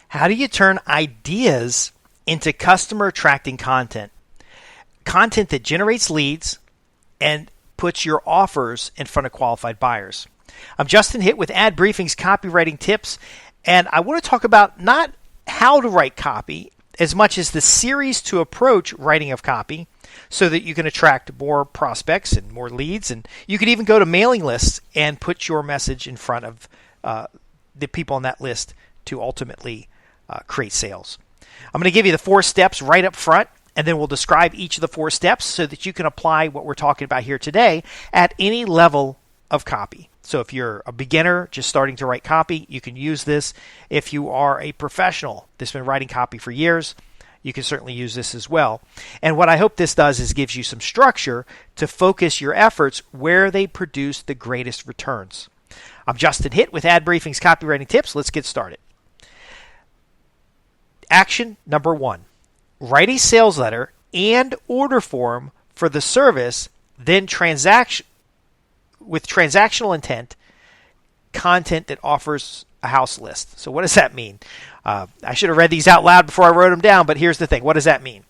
How do you turn ideas into customer attracting content? Content that generates leads and puts your offers in front of qualified buyers. I'm Justin Hitt with Ad Briefing's copywriting tips, and I want to talk about not how to write copy as much as the series to approach writing of copy so that you can attract more prospects and more leads. And you can even go to mailing lists and put your message in front of the people on that list to ultimately create sales. I'm going to give you the 4 steps right up front, and then we'll describe each of the 4 steps so that you can apply what we're talking about here today at any level of copy. So if you're a beginner just starting to write copy, you can use this. If you are a professional that's been writing copy for years, you can certainly use this as well. And what I hope this does is gives you some structure to focus your efforts where they produce the greatest returns. I'm Justin Hitt with Ad Briefing's copywriting tips. Let's get started. Action number 1. Write a sales letter and order form for the service, then with transactional intent, content that offers a house list. So what does that mean? I should have read these out loud before I wrote them down, but here's the thing. What does that mean?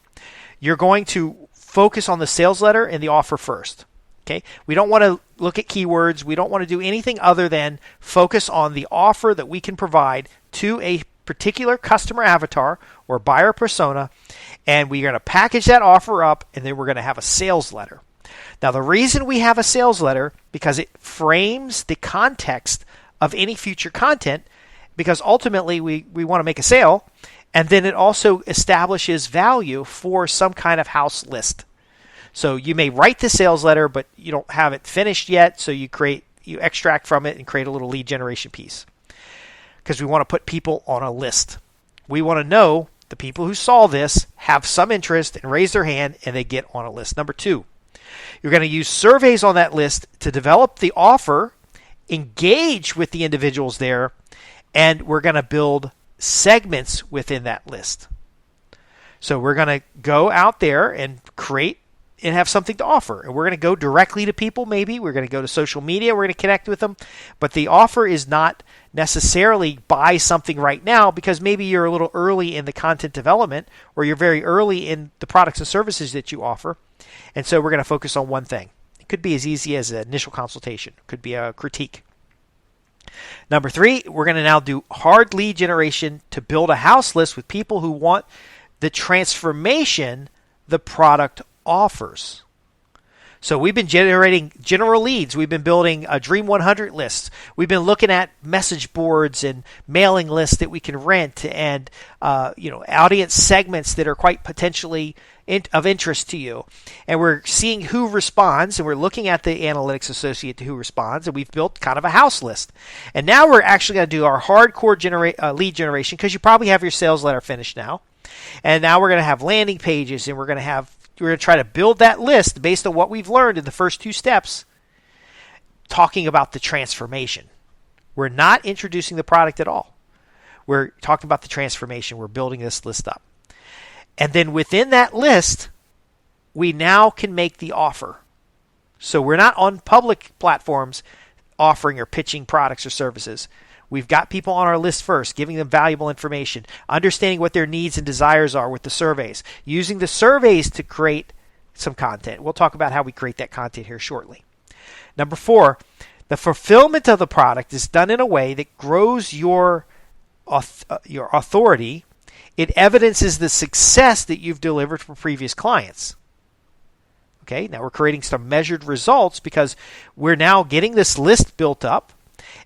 You're going to focus on the sales letter and the offer first. Okay? We don't want to look at keywords. We don't want to do anything other than focus on the offer that we can provide to a particular customer avatar or buyer persona, and we're going to package that offer up, and then we're going to have a sales letter. Now, the reason we have a sales letter, because it frames the context of any future content, because ultimately we want to make a sale, and then it also establishes value for some kind of house list. So you may write the sales letter, but you don't have it finished yet, so you extract from it and create a little lead generation piece. Because we want to put people on a list. We want to know the people who saw this have some interest and raise their hand, and they get on a list. Number 2, you're going to use surveys on that list to develop the offer, engage with the individuals there, and we're going to build segments within that list. So we're going to go out there and create and have something to offer. And we're going to go directly to people maybe. We're going to go to social media. We're going to connect with them. But the offer is not necessarily buy something right now, because maybe you're a little early in the content development or you're very early in the products and services that you offer. And so we're going to focus on one thing. It could be as easy as an initial consultation. It could be a critique. Number 3, we're going to now do hard lead generation to build a house list with people who want the transformation the product offers. So we've been generating general leads. We've been building a Dream 100 lists. We've been looking at message boards and mailing lists that we can rent, and audience segments that are quite potentially of interest to you. And we're seeing who responds, and we're looking at the analytics associated to who responds, and we've built kind of a house list. And now we're actually going to do our hardcore lead generation, because you probably have your sales letter finished now. And now we're going to have landing pages, and we're going to try to build that list based on what we've learned in the first 2 steps, talking about the transformation. We're not introducing the product at all. We're talking about the transformation. We're building this list up. And then within that list, we now can make the offer. So we're not on public platforms offering or pitching products or services. We've got people on our list first, giving them valuable information, understanding what their needs and desires are with the surveys, using the surveys to create some content. We'll talk about how we create that content here shortly. Number 4, the fulfillment of the product is done in a way that grows your authority. It evidences the success that you've delivered for previous clients. Okay, now we're creating some measured results because we're now getting this list built up.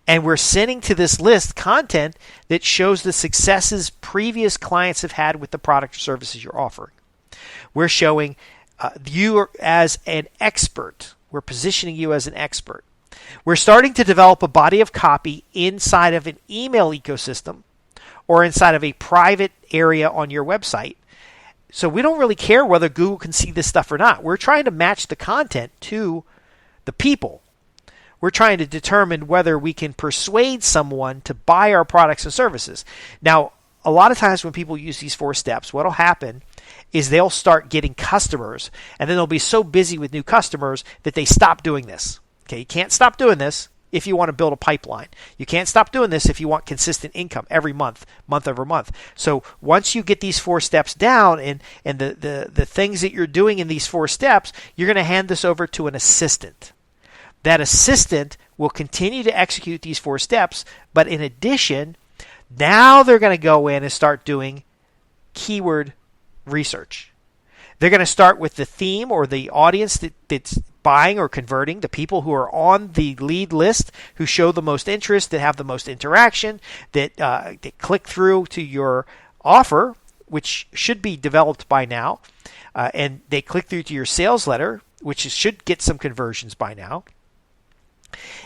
And we're sending to this list content that shows the successes previous clients have had with the product or services you're offering. We're showing you as an expert. We're positioning you as an expert. We're starting to develop a body of copy inside of an email ecosystem or inside of a private area on your website. So we don't really care whether Google can see this stuff or not. We're trying to match the content to the people. We're trying to determine whether we can persuade someone to buy our products and services. Now, a lot of times when people use these 4 steps, what will happen is they'll start getting customers, and then they'll be so busy with new customers that they stop doing this. Okay, you can't stop doing this. if you want to build a pipeline. You can't stop doing this if you want consistent income every month, month over month. So once you get these 4 steps down and the things that you're doing in these 4 steps, you're going to hand this over to an assistant. That assistant will continue to execute these 4 steps, but in addition, now they're going to go in and start doing keyword research. They're going to start with the theme or the audience that's buying or converting, the people who are on the lead list, who show the most interest, that have the most interaction, that click through to your offer, which should be developed by now, and they click through to your sales letter, which should get some conversions by now.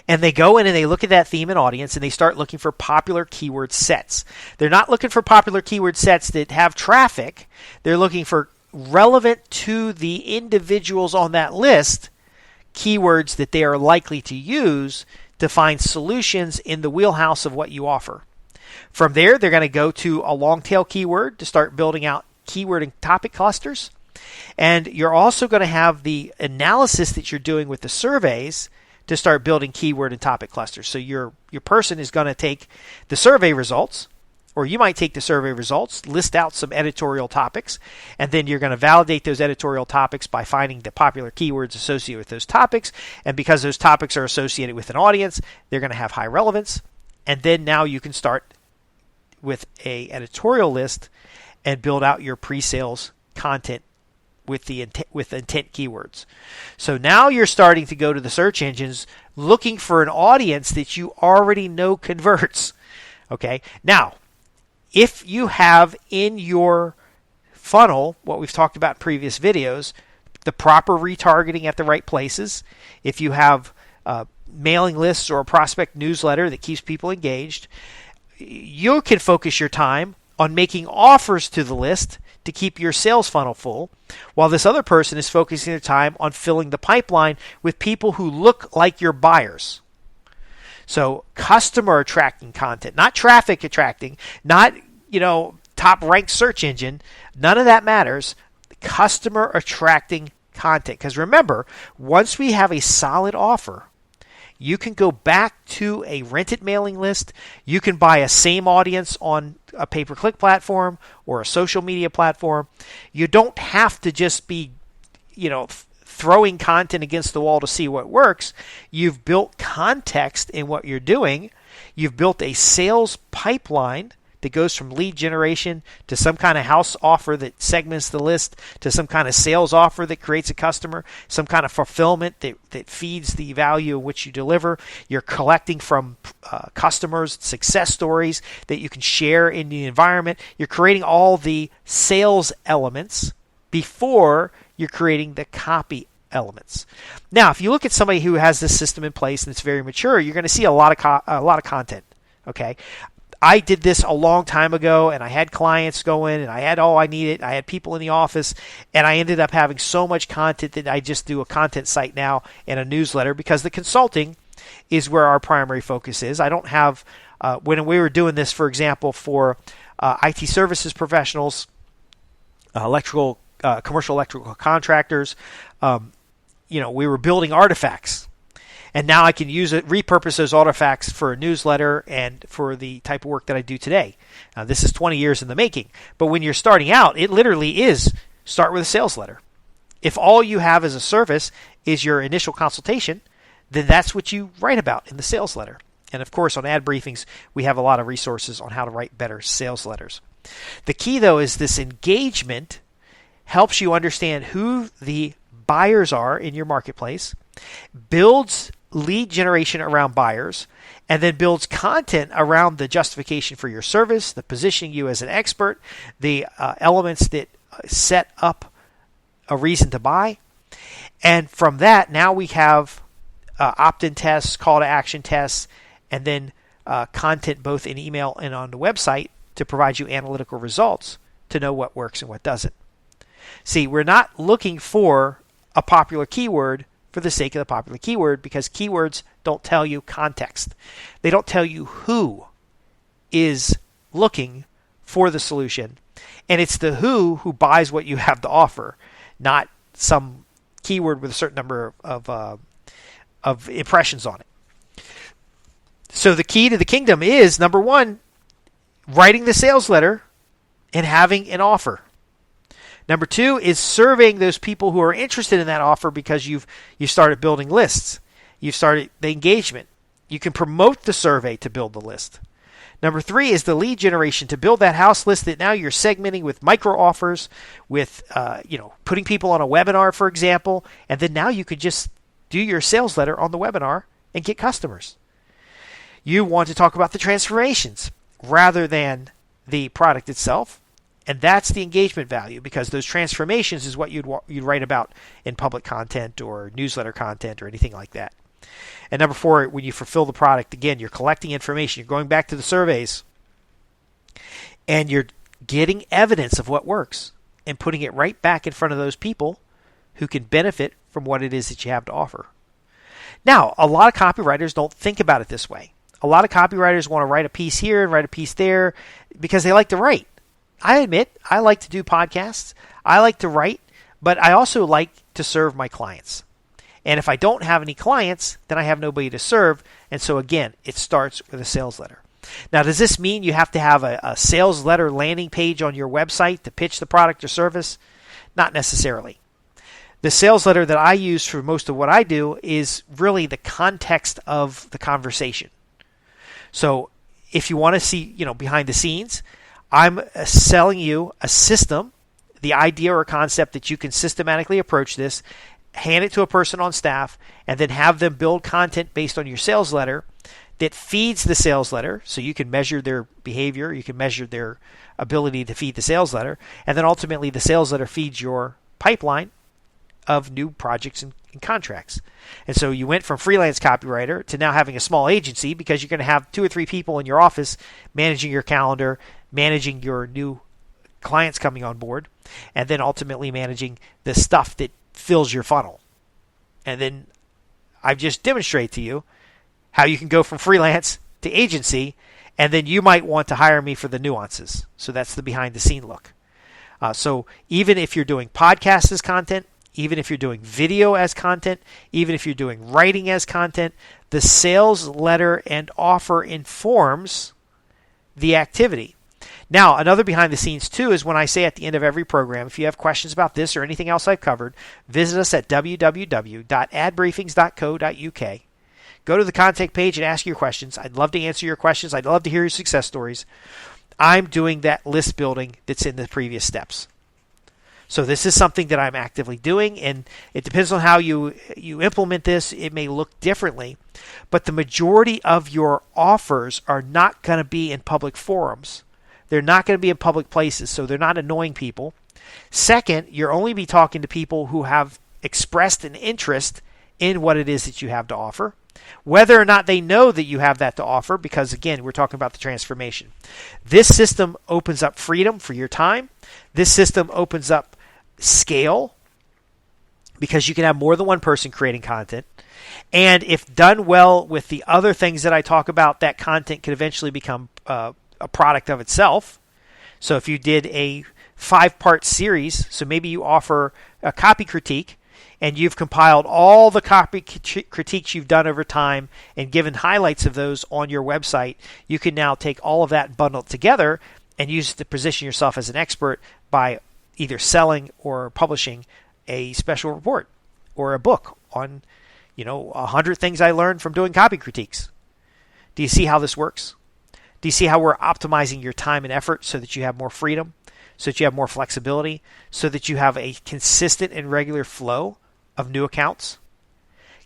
And they go in and they look at that theme and audience and they start looking for popular keyword sets. They're not looking for popular keyword sets that have traffic. They're looking for relevant to the individuals on that list keywords that they are likely to use to find solutions in the wheelhouse of what you offer. From there, they're going to go to a long tail keyword to start building out keyword and topic clusters. And you're also going to have the analysis that you're doing with the surveys to start building keyword and topic clusters. So your person is going to take the survey results, or you might take the survey results, list out some editorial topics, and then you're going to validate those editorial topics by finding the popular keywords associated with those topics. And because those topics are associated with an audience, they're going to have high relevance. And then now you can start with a editorial list and build out your pre-sales content with intent keywords. So now you're starting to go to the search engines looking for an audience that you already know converts. Okay. Now, if you have in your funnel what we've talked about in previous videos, the proper retargeting at the right places, if you have mailing lists or a prospect newsletter that keeps people engaged, you can focus your time on making offers to the list to keep your sales funnel full, while this other person is focusing their time on filling the pipeline with people who look like your buyers. So customer attracting content, not traffic attracting, not, top ranked search engine. None of that matters. Customer attracting content. Because remember, once we have a solid offer, you can go back to a rented mailing list. You can buy a same audience on a pay-per-click platform or a social media platform. You don't have to just be, throwing content against the wall to see what works. You've built context in what you're doing. You've built a sales pipeline that goes from lead generation to some kind of house offer that segments the list, to some kind of sales offer that creates a customer, some kind of fulfillment that feeds the value of which you deliver. You're collecting from customers success stories that you can share in the environment. You're creating all the sales elements before you're creating the copy elements. Now, if you look at somebody who has this system in place and it's very mature, you're going to see a lot of content. Okay. I did this a long time ago, and I had clients go in, and I had all I needed. I had people in the office, and I ended up having so much content that I just do a content site now and a newsletter, because the consulting is where our primary focus is. I don't have, when we were doing this, for example, for IT services professionals, commercial electrical contractors, we were building artifacts. And now I can repurpose those artifacts for a newsletter and for the type of work that I do today. This is 20 years in the making. But when you're starting out, it literally is start with a sales letter. If all you have as a service is your initial consultation, then that's what you write about in the sales letter. And of course, on ad briefings, we have a lot of resources on how to write better sales letters. The key, though, is this engagement helps you understand who the buyers are in your marketplace, builds lead generation around buyers, and then builds content around the justification for your service, the positioning you as an expert, the elements that set up a reason to buy. And from that, now we have opt-in tests, call to action tests, and then content both in email and on the website to provide you analytical results to know what works and what doesn't. See, we're not looking for a popular keyword for the sake of the popular keyword, because keywords don't tell you context. They don't tell you who is looking for the solution. And it's the who buys what you have to offer, not some keyword with a certain number of impressions on it. So the key to the kingdom is, number one, writing the sales letter and having an offer. Number two is surveying those people who are interested in that offer because you've started building lists. You've started the engagement. You can promote the survey to build the list. Number three is the lead generation to build that house list that now you're segmenting with micro offers, with putting people on a webinar, for example, and then now you could just do your sales letter on the webinar and get customers. You want to talk about the transformations rather than the product itself, and that's the engagement value, because those transformations is what you'd write about in public content or newsletter content or anything like that. And number four, when you fulfill the product, again, you're collecting information. You're going back to the surveys, and you're getting evidence of what works and putting it right back in front of those people who can benefit from what it is that you have to offer. Now, a lot of copywriters don't think about it this way. A lot of copywriters want to write a piece here and write a piece there because they like to write. I admit, I like to do podcasts. I like to write, but I also like to serve my clients. And if I don't have any clients, then I have nobody to serve. And so again, it starts with a sales letter. Now, does this mean you have to have a sales letter landing page on your website to pitch the product or service? Not necessarily. The sales letter that I use for most of what I do is really the context of the conversation. So if you want to see, behind the scenes, I'm selling you a system, the idea or concept that you can systematically approach this, hand it to a person on staff, and then have them build content based on your sales letter that feeds the sales letter. So you can measure their behavior, you can measure their ability to feed the sales letter, and then ultimately the sales letter feeds your pipeline of new projects and contracts. And so you went from freelance copywriter to now having a small agency, because you're going to have 2 or 3 people in your office managing your calendar, managing your new clients coming on board, and then ultimately managing the stuff that fills your funnel. And then I've just demonstrated to you how you can go from freelance to agency, and then you might want to hire me for the nuances. So that's the behind the scene look. So even if you're doing podcasts as content, even if you're doing video as content, even if you're doing writing as content, the sales letter and offer informs the activity. Now, another behind the scenes too is when I say at the end of every program, if you have questions about this or anything else I've covered, visit us at www.adbriefings.co.uk. Go to the contact page and ask your questions. I'd love to answer your questions. I'd love to hear your success stories. I'm doing that list building that's in the previous steps. So this is something that I'm actively doing, and it depends on how you implement this. It may look differently, but the majority of your offers are not going to be in public forums. They're not going to be in public places, so they're not annoying people. Second, you'll only be talking to people who have expressed an interest in what it is that you have to offer, whether or not they know that you have that to offer, because again, we're talking about the transformation. This system opens up freedom for your time. This system opens up scale, because you can have more than one person creating content. And if done well with the other things that I talk about, that content could eventually become a product of itself. So if you did a 5-part series, so maybe you offer a copy critique, and you've compiled all the copy critiques you've done over time and given highlights of those on your website, you can now take all of that, bundle it together, and use it to position yourself as an expert by either selling or publishing a special report or a book on, 100 things I learned from doing copy critiques. Do you see how this works? Do you see how we're optimizing your time and effort so that you have more freedom, so that you have more flexibility, so that you have a consistent and regular flow of new accounts?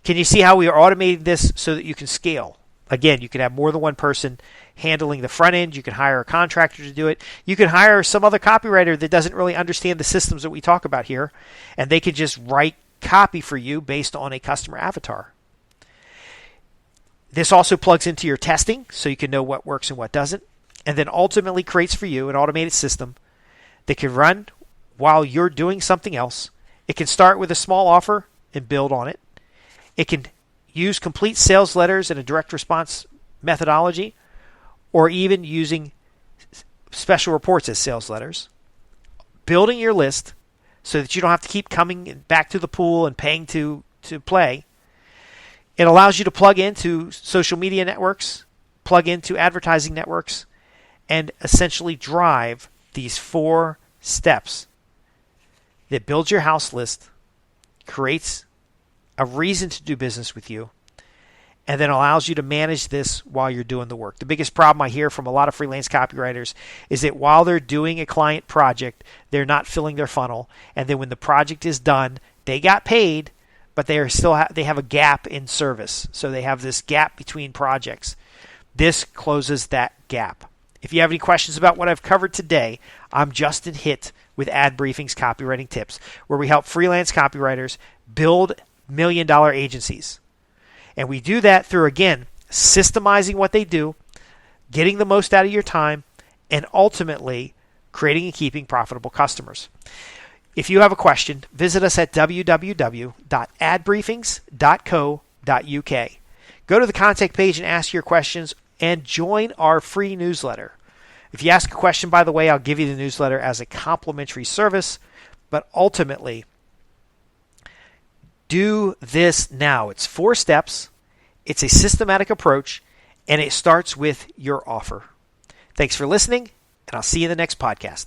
Can you see how we are automating this so that you can scale? Again, you can have more than one person handling the front end. You can hire a contractor to do it. You can hire some other copywriter that doesn't really understand the systems that we talk about here, and they can just write copy for you based on a customer avatar. This also plugs into your testing so you can know what works and what doesn't, and then ultimately creates for you an automated system that can run while you're doing something else. It can start with a small offer and build on it. It can use complete sales letters and a direct response methodology, or even using special reports as sales letters, building your list so that you don't have to keep coming back to the pool and paying to play. It allows you to plug into social media networks plug into advertising networks and essentially drive these 4 steps that builds your house list, creates a reason to do business with you, and then allows you to manage this while you're doing the work. The biggest problem I hear from a lot of freelance copywriters is that while they're doing a client project, they're not filling their funnel. And then when the project is done, they got paid, but they have a gap in service. So they have this gap between projects. This closes that gap. If you have any questions about what I've covered today, I'm Justin Hitt with Ad Briefing's Copywriting Tips, where we help freelance copywriters build million-dollar agencies. And we do that through, again, systemizing what they do, getting the most out of your time, and ultimately creating and keeping profitable customers. If you have a question, visit us at www.adbriefings.co.uk. Go to the contact page and ask your questions and join our free newsletter. If you ask a question, by the way, I'll give you the newsletter as a complimentary service, but ultimately, do this now. It's 4 steps. It's a systematic approach, and it starts with your offer. Thanks for listening, and I'll see you in the next podcast.